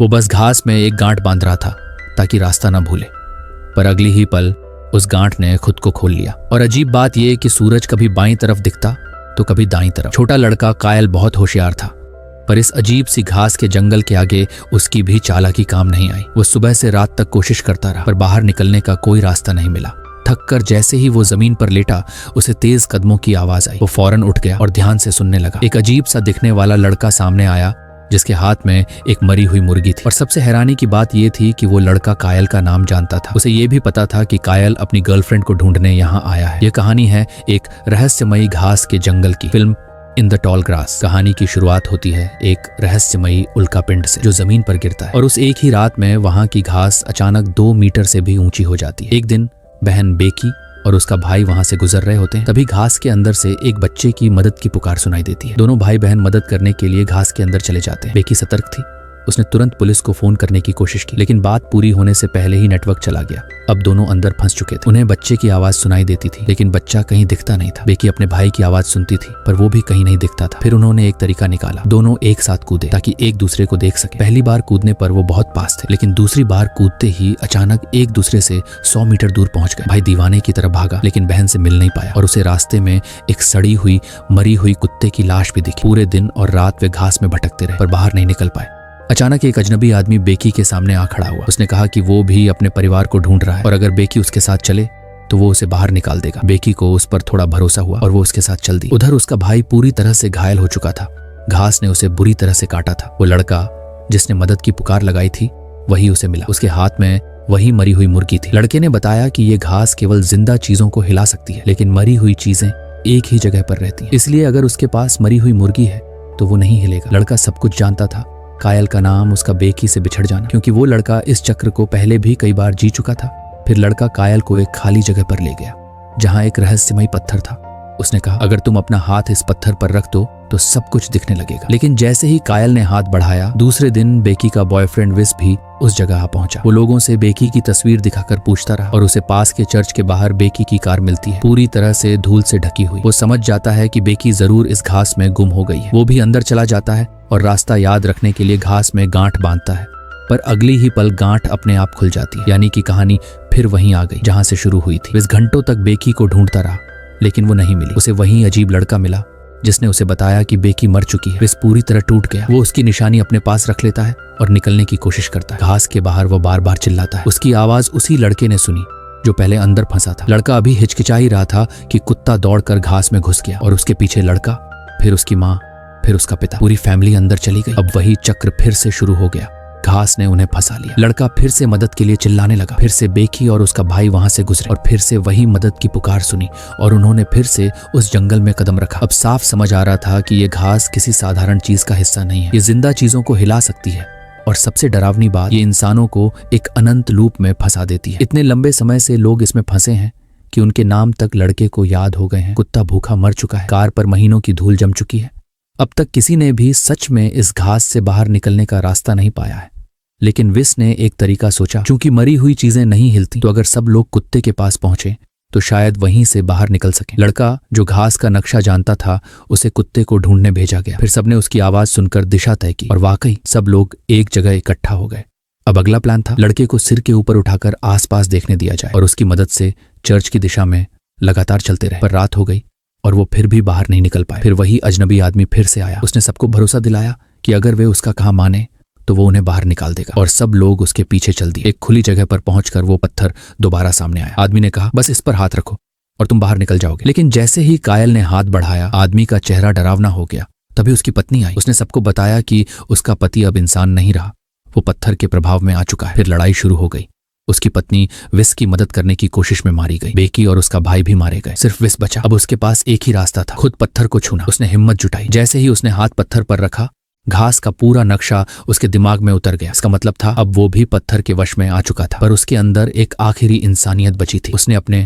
वो बस घास में एक गांठ बांध रहा था ताकि रास्ता न भूले, पर अगली ही पल उस गांठ ने खुद को खोल लिया। और अजीब बात यह कि सूरज कभी बाईं तरफ दिखता तो कभी दाईं तरफ। छोटा लड़का कायल बहुत होशियार था, पर इस अजीब सी घास के जंगल के आगे उसकी भी चालाकी काम नहीं आई। वो सुबह से रात तक कोशिश करता रहा, पर बाहर निकलने का कोई रास्ता नहीं मिला। थक कर जैसे ही वो जमीन पर लेटा, उसे तेज कदमों की आवाज आई। वो फौरन उठ गया और ध्यान से सुनने लगा। एक अजीब सा दिखने वाला लड़का सामने आया, जिसके हाथ में एक मरी हुई मुर्गी थी। और सबसे हैरानी की बात यह थी कि वो लड़का कायल का नाम जानता था। उसे ये भी पता था कि कायल अपनी गर्लफ्रेंड को ढूंढने यहाँ आया है। यह कहानी है एक रहस्यमयी घास के जंगल की। Film in the tall grass. कहानी की शुरुआत होती है एक रहस्यमयी उल्कापिंड से जो जमीन पर गिरता है, और उस एक ही रात में वहां की घास अचानक 2 मीटर से भी ऊंची हो जाती है। एक दिन बहन बेकी और उसका भाई वहां से गुजर रहे होते हैं, तभी घास के अंदर से एक बच्चे की मदद की पुकार सुनाई देती है। दोनों भाई बहन मदद करने के लिए घास के अंदर चले जाते हैं। बेकी सतर्क थी, उसने तुरंत पुलिस को फोन करने की कोशिश की, लेकिन बात पूरी होने से पहले ही नेटवर्क चला गया। अब दोनों अंदर फंस चुके थे। उन्हें बच्चे की आवाज सुनाई देती थी, लेकिन बच्चा कहीं दिखता नहीं था। बेकी अपने भाई की आवाज सुनती थी, पर वो भी कहीं नहीं दिखता था। फिर उन्होंने एक तरीका निकाला। दोनों एक साथ कूदे ताकि एक दूसरे को देख सके। पहली बार कूदने पर वो बहुत पास थे, लेकिन दूसरी बार कूदते ही अचानक एक दूसरे से 100 मीटर दूर पहुंच गए। भाई दीवाने की तरह भागा, लेकिन बहन से मिल नहीं पाया, और उसे रास्ते में एक सड़ी हुई मरी हुई कुत्ते की लाश भी दिखी। पूरे दिन और रात वे घास में भटकते रहे, पर बाहर नहीं निकल पाए। अचानक एक अजनबी आदमी बेकी के सामने आ खड़ा हुआ। उसने कहा कि वो भी अपने परिवार को ढूंढ रहा है, और अगर बेकी उसके साथ चले तो वो उसे बाहर निकाल देगा। बेकी को उस पर थोड़ा भरोसा हुआ और वो उसके साथ चल दी। उधर उसका भाई पूरी तरह से घायल हो चुका था। घास ने उसे बुरी तरह से काटा था। वो लड़का जिसने मदद की पुकार लगाई थी वही उसे मिला। उसके हाथ में वही मरी हुई मुर्गी थी। लड़के ने बताया कि ये घास केवल जिंदा चीजों को हिला सकती है, लेकिन मरी हुई चीजें एक ही जगह पर रहती हैं। इसलिए अगर उसके पास मरी हुई मुर्गी है तो वो नहीं हिलेगा। लड़का सब कुछ जानता था, कायल का नाम, उसका बेकी से बिछड़ जाना, क्योंकि वो लड़का इस चक्र को पहले भी कई बार जी चुका था। फिर लड़का कायल को एक खाली जगह पर ले गया जहां एक रहस्यमयी पत्थर था। उसने कहा, अगर तुम अपना हाथ इस पत्थर पर रख दो तो सब कुछ दिखने लगेगा। लेकिन जैसे ही कायल ने हाथ बढ़ाया, दूसरे दिन बेकी का बॉयफ्रेंड विस भी उस जगह आ पहुंचा। वो लोगों से बेकी की तस्वीर दिखाकर पूछता रहा, और उसे पास के चर्च के बाहर बेकी की कार मिलती है, पूरी तरह से धूल से ढकी हुई। वो समझ जाता है कि बेकी जरूर इस घास में गुम हो गई है। वो भी अंदर चला जाता है और रास्ता याद रखने के लिए घास में गांठ बांधता है, पर अगली ही पल गांठ अपने आप खुल जाती है। यानी कि कहानी फिर वहीं आ गई जहां से शुरू हुई थी। विस घंटों तक बेकी को ढूंढता रहा, लेकिन वो नहीं मिली। उसे वही अजीब लड़का मिला जिसने उसे बताया कि बेकी मर चुकी है। विस पूरी तरह टूट गया। वो उसकी निशानी अपने पास रख लेता है और निकलने की कोशिश करता है। घास के बाहर वो बार बार चिल्लाता है। उसकी आवाज उसी लड़के ने सुनी जो पहले अंदर फंसा था। लड़का अभी हिचकिचा ही रहा था कि कुत्ता दौड़कर घास में घुस गया, और उसके पीछे लड़का, फिर उसकी माँ, फिर उसका पिता। पूरी फैमिली अंदर चली गई। अब वही चक्र फिर से शुरू हो गया। घास ने उन्हें फंसा लिया। लड़का फिर से मदद के लिए चिल्लाने लगा। फिर से बेकी और उसका भाई वहां से गुजरे, और फिर से वही मदद की पुकार सुनी, और उन्होंने फिर से उस जंगल में कदम रखा। अब साफ समझ आ रहा था कि ये घास किसी साधारण चीज का हिस्सा नहीं है। ये जिंदा चीजों को हिला सकती है, और सबसे डरावनी बात, ये इंसानों को एक अनंत लूप में फंसा देती है। इतने लंबे समय से लोग इसमें फंसे हैं कि उनके नाम तक लड़के को याद हो गए हैं। कुत्ता भूखा मर चुका है, कार पर महीनों की धूल जम चुकी है। अब तक किसी ने भी सच में इस घास से बाहर निकलने का रास्ता नहीं पाया है। लेकिन विस ने एक तरीका सोचा। चूंकि मरी हुई चीजें नहीं हिलती, तो अगर सब लोग कुत्ते के पास पहुंचे तो शायद वहीं से बाहर निकल सकें। लड़का जो घास का नक्शा जानता था, उसे कुत्ते को ढूंढने भेजा गया। फिर सबने उसकी आवाज सुनकर दिशा तय की, और वाकई सब लोग एक जगह इकट्ठा हो गए। अब अगला प्लान था, लड़के को सिर के ऊपर उठाकर आसपास देखने दिया जाए, और उसकी मदद से चर्च की दिशा में लगातार चलते रहे। पर रात हो गई और वो फिर भी बाहर नहीं निकल पाए। फिर वही अजनबी आदमी फिर से आया। उसने सबको भरोसा दिलाया कि अगर वे उसका कहा माने तो वो उन्हें बाहर निकाल देगा, और सब लोग उसके पीछे चल दिए। एक खुली जगह पर पहुंचकर वो पत्थर दोबारा सामने आया। आदमी ने कहा, बस इस पर हाथ रखो और तुम बाहर निकल जाओगे। लेकिन जैसे ही कायल ने हाथ बढ़ाया, आदमी का चेहरा डरावना हो गया। तभी उसकी पत्नी आई। उसने सबको बताया कि उसका पति अब इंसान नहीं रहा, वो पत्थर के प्रभाव में आ चुका है। फिर लड़ाई शुरू हो गई। उसकी पत्नी विस की मदद करने की कोशिश में मारी गई। बेकी और उसका भाई भी मारे गए। सिर्फ विस बचा। अब उसके पास एक ही रास्ता था, खुद पत्थर को छूना। उसने हिम्मत जुटाई। जैसे ही उसने हाथ पत्थर पर रखा, घास का पूरा नक्शा उसके दिमाग में उतर गया। इसका मतलब था अब वो भी पत्थर के वश में आ चुका था, पर उसके अंदर एक आखिरी इंसानियत बची थी। उसने अपने